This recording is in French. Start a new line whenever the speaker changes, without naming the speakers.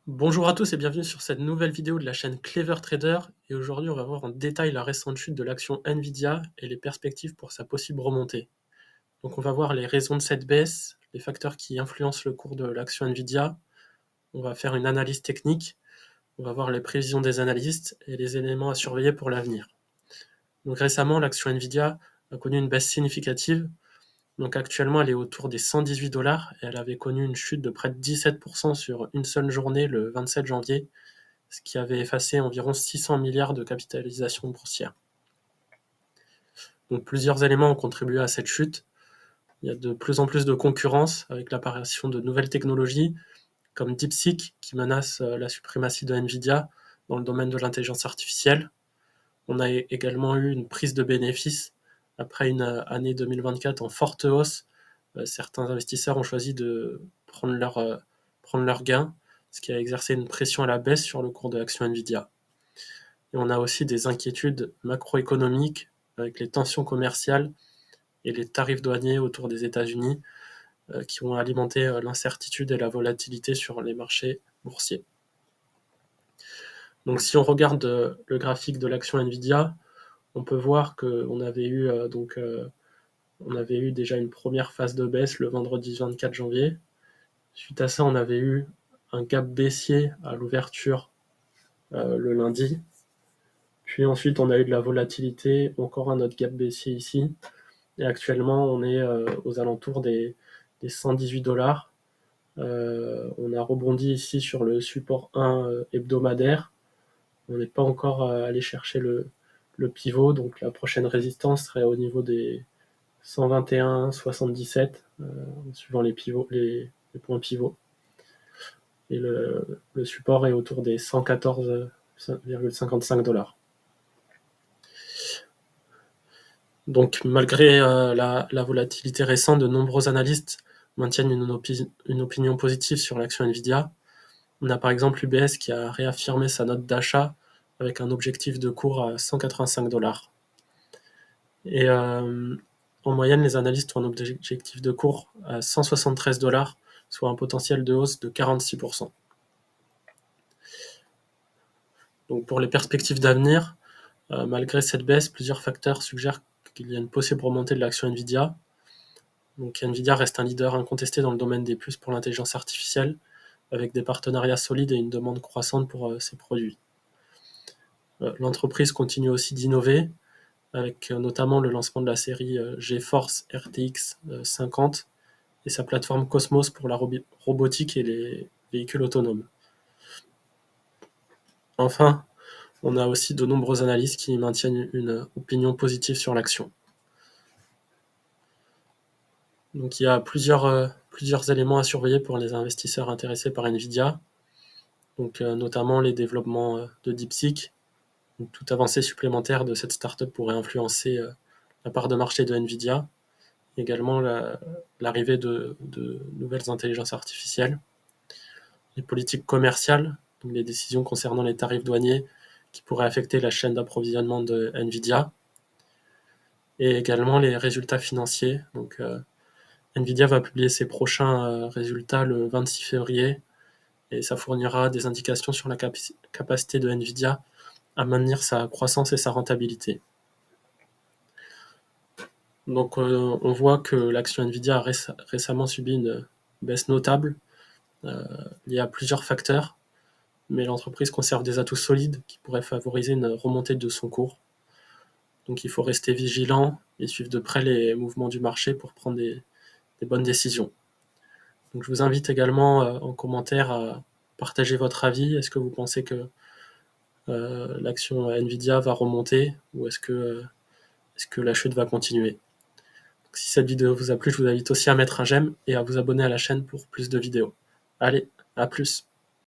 Bonjour à tous et bienvenue sur cette nouvelle vidéo de la chaîne Clever Trader. Et aujourd'hui, on va voir en détail la récente chute de l'action Nvidia et les perspectives pour sa possible remontée. Donc, on va voir les raisons de cette baisse, les facteurs qui influencent le cours de l'action Nvidia. On va faire une analyse technique. On va voir les prévisions des analystes et les éléments à surveiller pour l'avenir. Donc, récemment, l'action Nvidia a connu une baisse significative. Donc, actuellement, elle est autour des 118 dollars et elle avait connu une chute de près de 17% sur une seule journée le 27 janvier, ce qui avait effacé environ 600 milliards de capitalisation boursière. Donc plusieurs éléments ont contribué à cette chute. Il y a de plus en plus de concurrence avec l'apparition de nouvelles technologies comme DeepSeek qui menace la suprématie de Nvidia dans le domaine de l'intelligence artificielle. On a également eu une prise de bénéfices après une année 2024 en forte hausse. Certains investisseurs ont choisi de prendre leur gain, ce qui a exercé une pression à la baisse sur le cours de l'action Nvidia. Et on a aussi des inquiétudes macroéconomiques avec les tensions commerciales et les tarifs douaniers autour des États-Unis qui ont alimenté l'incertitude et la volatilité sur les marchés boursiers. Donc si on regarde le graphique de l'action Nvidia, on peut voir qu'on avait eu on avait eu déjà une première phase de baisse le vendredi 24 janvier. Suite à ça, on avait eu un gap baissier à l'ouverture le lundi. Puis ensuite, on a eu de la volatilité, encore un autre gap baissier ici. Et actuellement, on est aux alentours des 118 dollars. On a rebondi ici sur le support 1 hebdomadaire. On n'est pas encore allé chercher le pivot, donc la prochaine résistance serait au niveau des 121,77, suivant les pivots, les points pivots. Et le support est autour des 114,55 dollars. Donc, malgré la volatilité récente, de nombreux analystes maintiennent une opinion positive sur l'action Nvidia. On a par exemple UBS qui a réaffirmé sa note d'achat avec un objectif de cours à 185 dollars. Et en moyenne, les analystes ont un objectif de cours à 173 dollars, soit un potentiel de hausse de 46%. Donc pour les perspectives d'avenir, malgré cette baisse, plusieurs facteurs suggèrent qu'il y a une possible remontée de l'action Nvidia. Donc Nvidia reste un leader incontesté dans le domaine des puces pour l'intelligence artificielle, avec des partenariats solides et une demande croissante pour ses produits. L'entreprise continue aussi d'innover, avec notamment le lancement de la série GeForce RTX 50 et sa plateforme Cosmos pour la robotique et les véhicules autonomes. Enfin, on a aussi de nombreux analystes qui maintiennent une opinion positive sur l'action. Donc il y a plusieurs éléments à surveiller pour les investisseurs intéressés par Nvidia, donc notamment les développements de DeepSeek. Donc, toute avancée supplémentaire de cette startup pourrait influencer la part de marché de Nvidia, également l'arrivée de nouvelles intelligences artificielles, les politiques commerciales, donc les décisions concernant les tarifs douaniers qui pourraient affecter la chaîne d'approvisionnement de Nvidia, et également les résultats financiers. Donc Nvidia va publier ses prochains résultats le 26 février et ça fournira des indications sur la capacité de Nvidia à maintenir sa croissance et sa rentabilité. Donc on voit que l'action Nvidia a récemment subi une baisse notable liée à plusieurs facteurs, mais l'entreprise conserve des atouts solides qui pourraient favoriser une remontée de son cours. Donc il faut rester vigilant et suivre de près les mouvements du marché pour prendre des bonnes décisions. Donc je vous invite également en commentaire à partager votre avis. Est-ce que vous pensez que l'action Nvidia va remonter ou est-ce que la chute va continuer? Donc, si cette vidéo vous a plu, je vous invite aussi à mettre un j'aime et à vous abonner à la chaîne pour plus de vidéos. Allez, à plus!